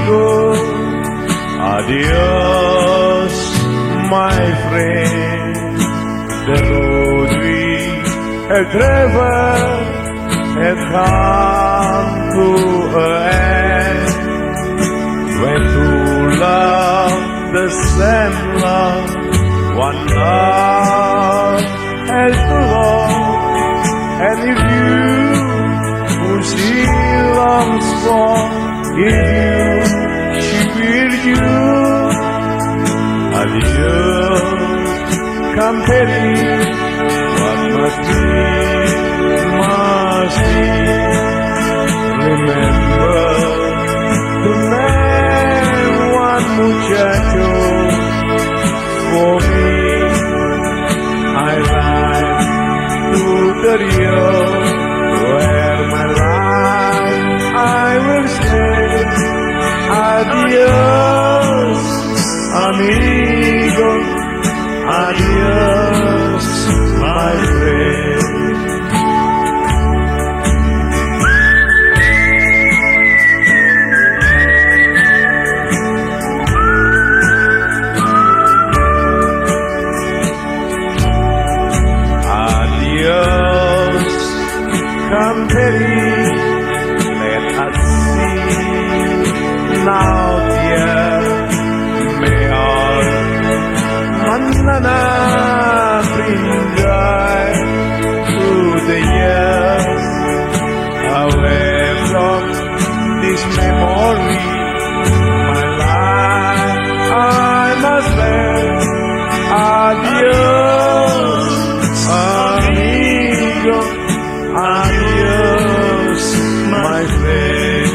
amigo, adios, my friend. The road we have traveled had come to an end. When true love, the same love, one love has belonged. And if you who still longs for, if you, she will you. Adieu, compare what must be, must be. Remember the man, one muchacho. For me, I ride to the Rio, where my life I will stay. Adios, amigo, adios, my friend. Adios, company, let us see now, dear, may all manana bring joy to the years away from this memory. My life I must live. Adios, amigo, adios, my friend.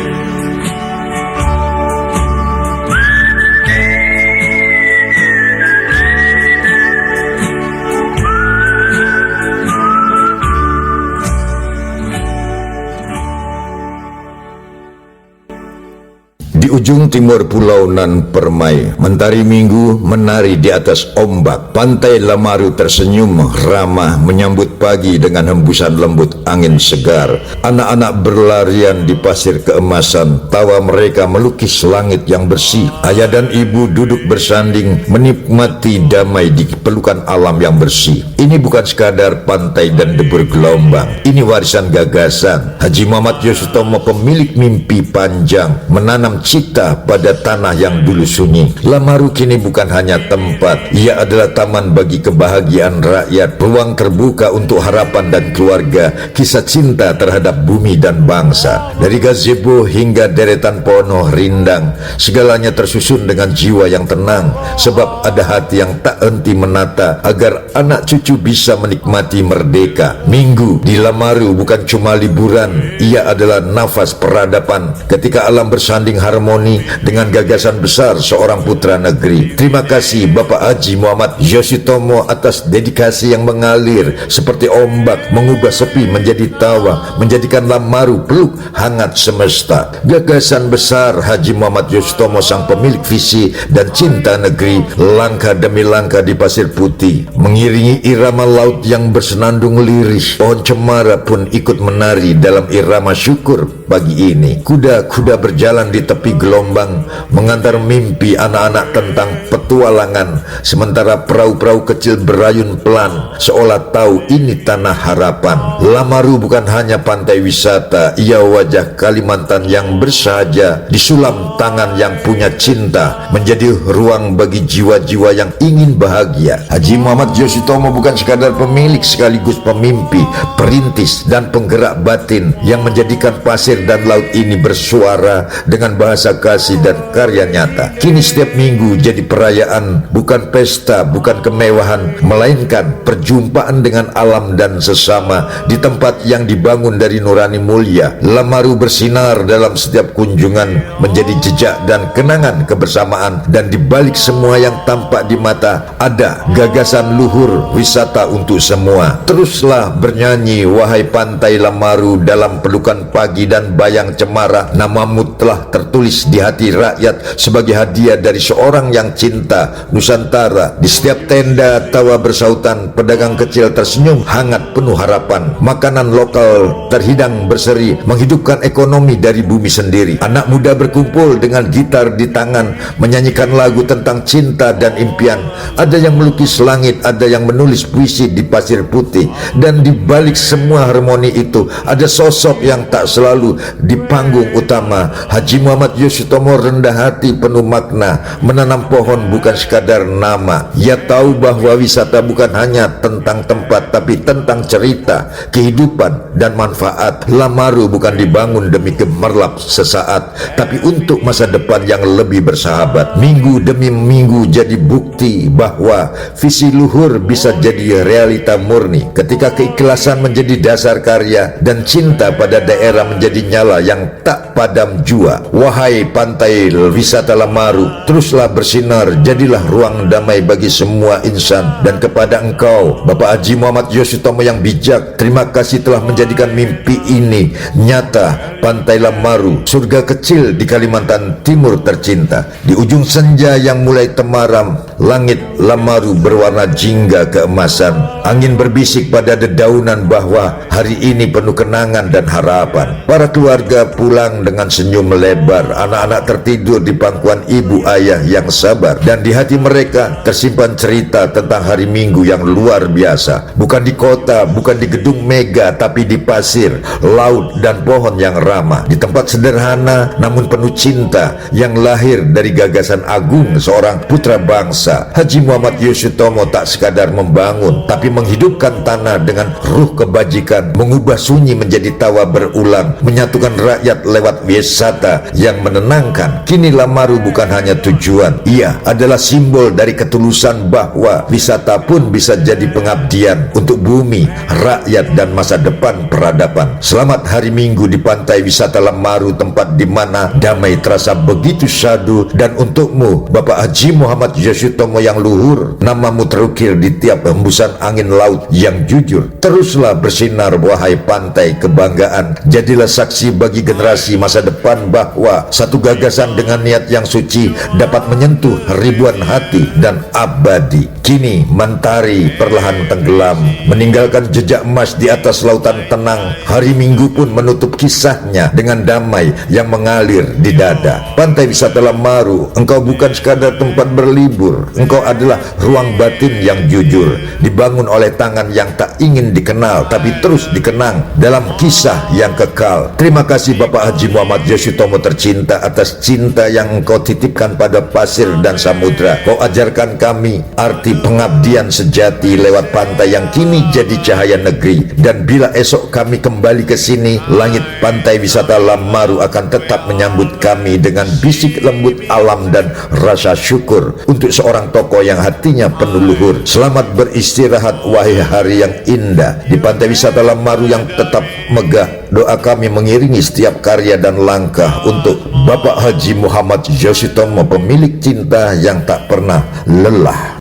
Di ujung timur pulau Nan Permai, mentari minggu menari di atas ombak. Pantai Lamaru tersenyum ramah menyambut pagi dengan hembusan lembut angin segar. Anak-anak berlarian di pasir keemasan, tawa mereka melukis langit yang bersih. Ayah dan ibu duduk bersanding menikmati damai di pelukan alam yang bersih. Ini bukan sekadar pantai dan debur gelombang, ini warisan gagasan. Haji Muhammad Yosutomo, pemilik mimpi panjang, menanam cita pada tanah yang dulu sunyi. Lamaru kini bukan hanya tempat, ia adalah taman bagi kebahagiaan rakyat, ruang terbuka untuk harapan dan keluarga, kisah cinta terhadap bumi dan bangsa. Dari gazebo hingga deretan pohon rindang, segalanya tersusun dengan jiwa yang tenang, sebab ada hati yang tak henti menata agar anak cucu bisa menikmati merdeka. Minggu di Lamaru bukan cuma liburan, ia adalah nafas peradaban ketika alam bersanding harmoni dengan gagasan besar seorang putra negeri. Terima kasih Bapak Haji Muhammad Yosutomo atas dedikasi yang mengalir seperti ombak, mengubah sepi menjadi tawa, menjadikan Lamaru peluk hangat semesta. Gagasan besar Haji Muhammad Yosutomo, sang pemilik visi dan cinta negeri, langkah demi langkah di pasir putih, mengiringi irama laut yang bersenandung lirih. Pohon cemara pun ikut menari dalam irama syukur pagi ini. Kuda-kuda berjalan di tepi gelombang, mengantar mimpi anak-anak tentang petualangan, sementara perahu-perahu kecil berayun pelan, seolah tahu ini tanah harapan. Lamaru bukan hanya pantai wisata, ia wajah Kalimantan yang bersahaja, disulam tangan yang punya cinta, menjadi ruang bagi jiwa-jiwa yang ingin bahagia. Haji Muhammad Yosutomo bukan sekadar pemilik, sekaligus pemimpi, perintis, dan penggerak batin yang menjadikan pasir dan laut ini bersuara dengan bahasa kasih dan karya nyata. Kini setiap minggu jadi perayaan, bukan pesta, bukan kemewahan, melainkan perjumpaan dengan alam dan sesama di tempat yang dibangun dari nurani mulia. Lamaru bersinar dalam setiap kunjungan, menjadi jejak dan kenangan kebersamaan, dan di balik semua yang tampak di mata ada gagasan luhur wisata untuk semua. Teruslah bernyanyi wahai pantai Lamaru dalam pelukan pagi dan bayang cemara. Namamu telah tertulis di hati rakyat sebagai hadiah dari seorang yang cinta Nusantara. Di setiap tenda tawa bersautan, pedagang kecil tersenyum hangat penuh harapan. Makanan lokal terhidang berseri, menghidupkan ekonomi dari bumi sendiri. Anak muda berkumpul dengan gitar di tangan, menyanyikan lagu tentang cinta dan impian. Ada yang melukis langit, ada yang menulis puisi di pasir putih. Dan di balik semua harmoni itu, ada sosok yang tak selalu di panggung utama. Haji Muhammad Yosutomo rendah hati penuh makna, menanam pohon bukan sekadar nama. Ia tahu bahwa wisata bukan hanya tentang tempat, tapi tentang cerita, kehidupan, dan manfaat. Lamaru bukan dibangun demi gemerlap sesaat, tapi untuk masa depan yang lebih bersahabat. Minggu demi minggu jadi bukti bahwa visi luhur bisa jadi realita murni ketika keikhlasan menjadi dasar karya dan cinta pada daerah menjadi nyala yang tak padam jua. Wahai pantai wisata Lamaru, teruslah bersinar, jadilah ruang damai bagi semua insan. Dan kepada engkau, Bapak Haji Muhammad Yosutomo yang bijak, terima kasih telah menjadikan mimpi ini nyata. Pantai Lamaru, surga kecil di Kalimantan Timur tercinta. Di ujung senja yang mulai temaram, langit Lamaru berwarna jingga keemasan. Angin berbisik pada dedaunan bahwa hari ini penuh kenangan dan harapan. Para keluarga pulang dengan senyum melebar, anak-anak tertidur di pangkuan ibu ayah yang sabar, dan di hati mereka tersimpan cerita tentang hari Minggu yang luar biasa. Bukan di kota, bukan di gedung mega, tapi di pasir, laut, dan pohon yang ramah. Di tempat sederhana namun penuh cinta yang lahir dari gagasan agung seorang putra bangsa. Haji Muhammad Yosutomo tak sekadar membangun, tapi menghidupkan tanah dengan ruh kebajikan, mengubah sunyi menjadi tawa berulang, menyatukan rakyat lewat wisata yang menenangkan. Kini Lamaru bukan hanya tujuan, ia adalah simbol dari ketulusan bahwa wisata pun bisa jadi pengabdian untuk bumi, rakyat, dan masa depan peradaban. Selamat hari Minggu di pantai wisata Lamaru, tempat di mana damai terasa begitu syahdu. Dan untukmu, Bapak Haji Muhammad Yosutomo yang luhur, namamu terukir di tiap hembusan angin laut yang jujur. Teruslah bersinar, wahai pantai kebanggaan. Jadilah saksi bagi generasi masa depan bahwa satu gagasan dengan niat yang suci dapat menyentuh ribuan hati dan abadi. Kini mentari perlahan tenggelam, meninggalkan jejak emas di atas lautan tenang. Hari Minggu pun menutup kisahnya dengan damai yang mengalir di dada. Pantai wisata Lamaru, engkau bukan sekadar tempat berlibur, engkau adalah ruang batin yang jujur, dibangun oleh tangan yang tak ingin dikenal tapi terus dikenang dalam kisah yang kekal. Terima kasih Bapak Haji Muhammad Yosutomo tercinta atas cinta yang engkau titipkan pada pasir dan samudra. Kau ajarkan kami arti pengabdian sejati lewat pantai yang kini jadi cahaya negeri. Dan bila esok kami kembali ke sini, langit pantai wisata Lamaru akan tetap menyambut kami dengan bisik lembut alam dan rasa syukur untuk seorang tokoh yang hatinya penuh luhur. Selamat beristirahat wahai hari yang indah di pantai wisata Lamaru yang tetap megah. Doa kami mengiringi setiap karya dan langkah untuk Bapak Haji Muhammad Yosutomo, pemilik cinta yang tak pernah lelah.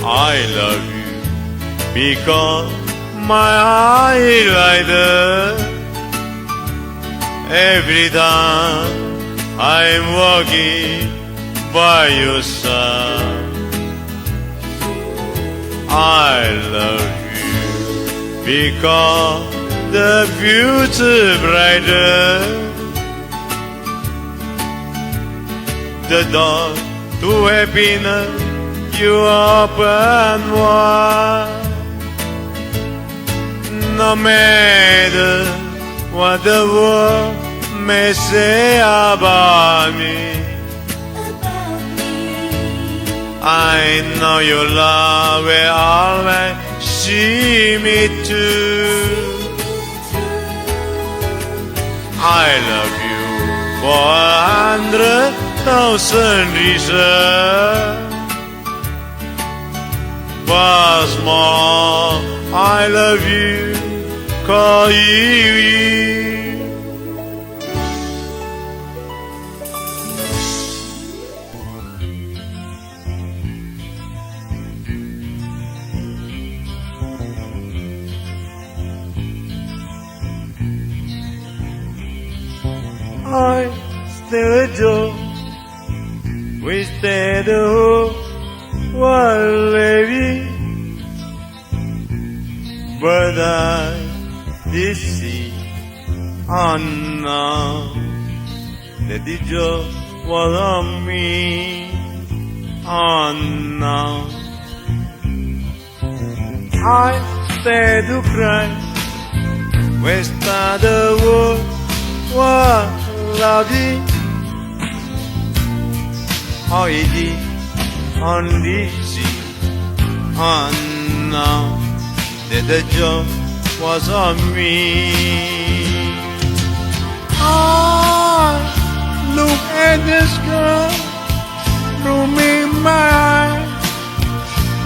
I love you because my highlighter. Every time I'm walking by your side, I love you because the future brighter. The door to happiness you open wide. No matter what the world may say about me, I know your love will always see me too. I love you for 100,000 reasons. Once more, I love you, call you. say the whole world baby, but I did see now that the joke was on me. Now I stay to cry, waste the world was loving. How it is on this sea, now that the joke was on me. I look at the sky, roaming my eyes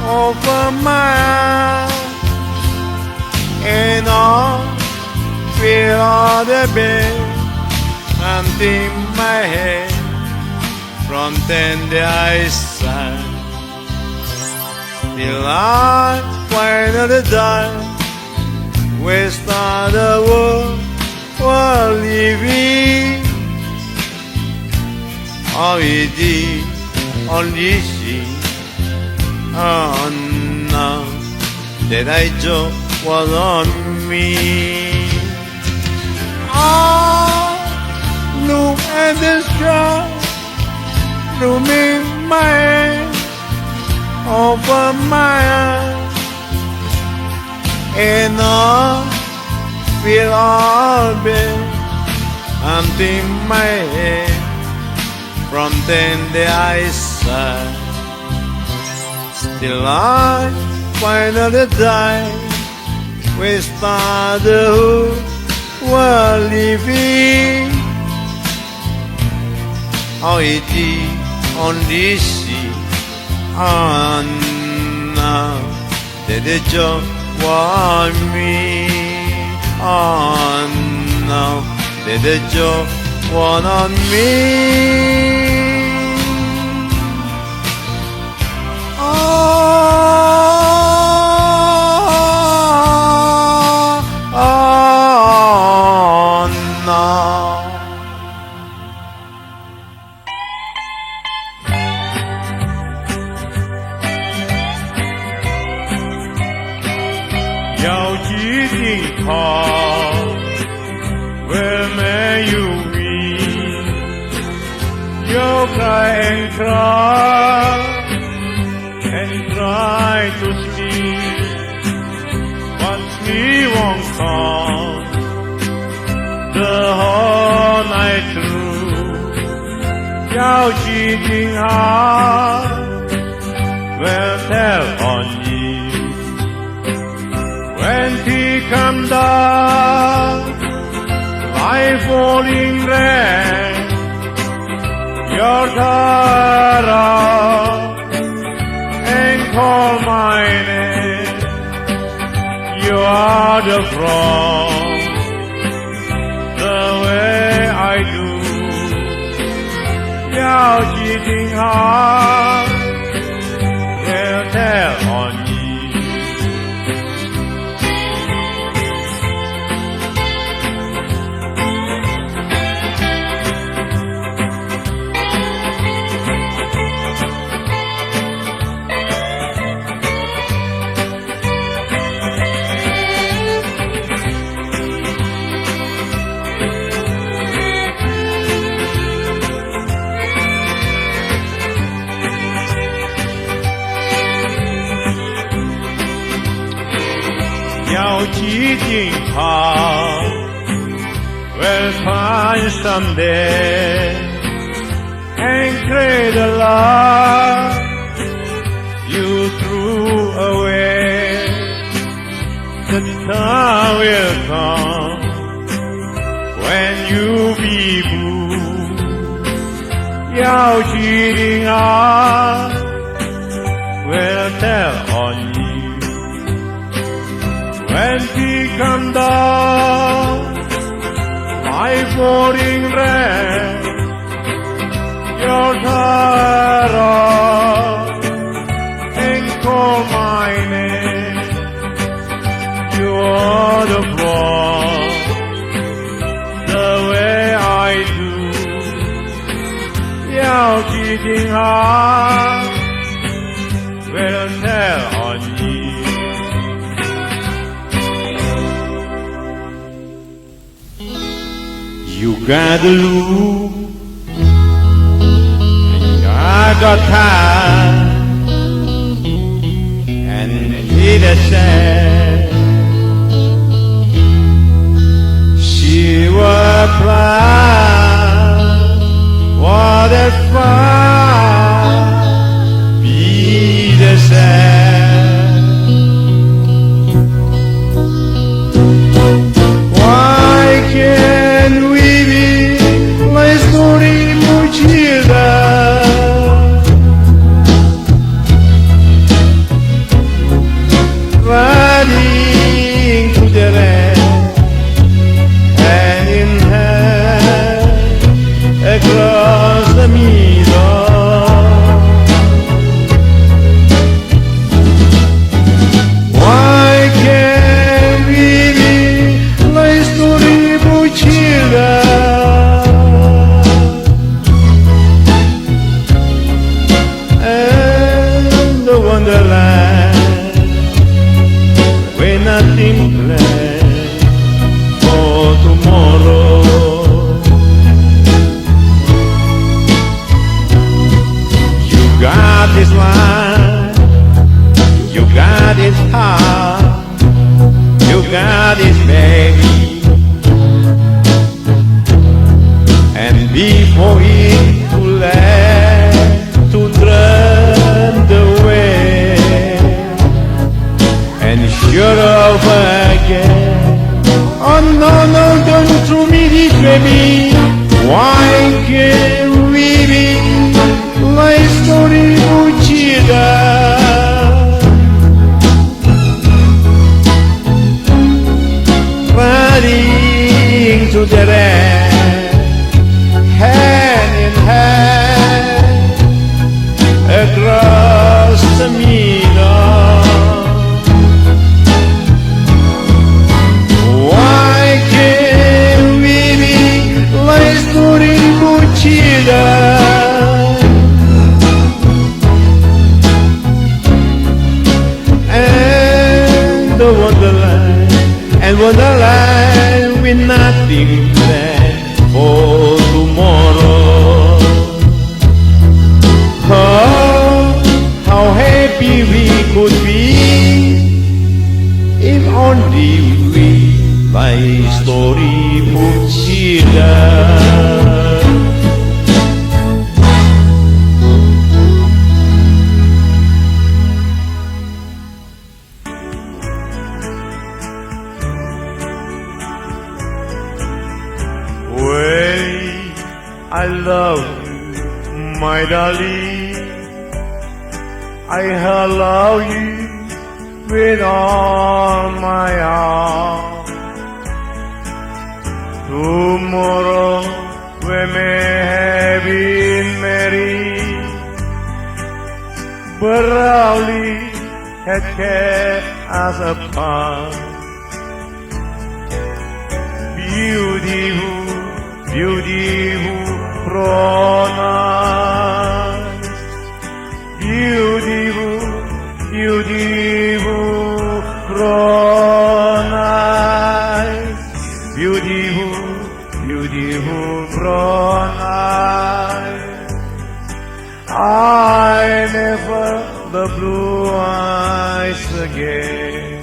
over my eyes, and I feel all the bed and in my head from tender eyesight till I finally die. Waste of the world while living. How it is on this sea, now that I joke was on me. I look at the sky, roaming my hand over my eyes, and I feel all bad until my head from tender eyesight. Still I finally die, we start the whole world living. How it is on this sea, now that the joke was me. Now that the joke was on me. Now要记定他 where may you be? You cry and try to sleep, but he won't come the whole night through. 要记定他 will tell on you when he come down like falling rain. Your terror and call my name. You are the from the way I do. 要记定他 will tell on you.要记定他 will find someday and create a love you threw away. The time will come when you be blue. 要记定他 will tell on you. When he come down, my falling rain, your terror, and call my name. You are the one, the way I do. 要记定 heart will tell on you. You gotta lose, I got time, and it is sad. She was blind, what a fun, be the sad. Why can't we be like story Muchida? Running to the land, hand in hand, across the middle. Why can't we be like story Muchida? And the wonderland where nothing planned for tomorrow. You got this line, you got this heart, you got this baby, and before it too late to turn the way and shut off again. Oh no, no, don't throw me this baby. Why can't we be like story Muchida? Running to the land, hand in hand, across the middle. Why can't we be like story Muchida? And the wonderland with nothing planned for tomorrow. Oh, how happy we could be if only we by story Muchida. Well, I love you, my darling. I love you with all my heart. Tomorrow we may have been married, but only had kept us apart. Beautiful, beautiful pronouns. Beautiful, beautiful pronouns. Beautiful, beautiful pronouns. I never the blue eyes again.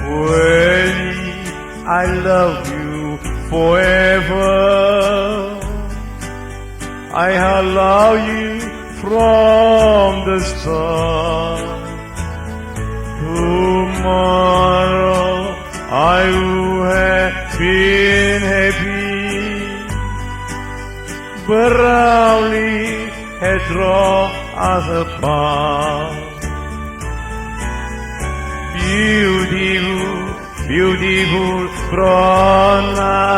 Well, I love you forever. I love you from the start. Tomorrow I will have been happy, but only had drawn us apart. Beautiful, beautiful pronouns.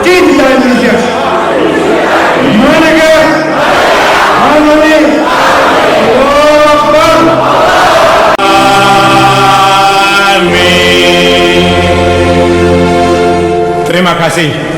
Cinta Indonesia. Merdeka. Harmoni. Allahu Akbar. Amin. Terima kasih.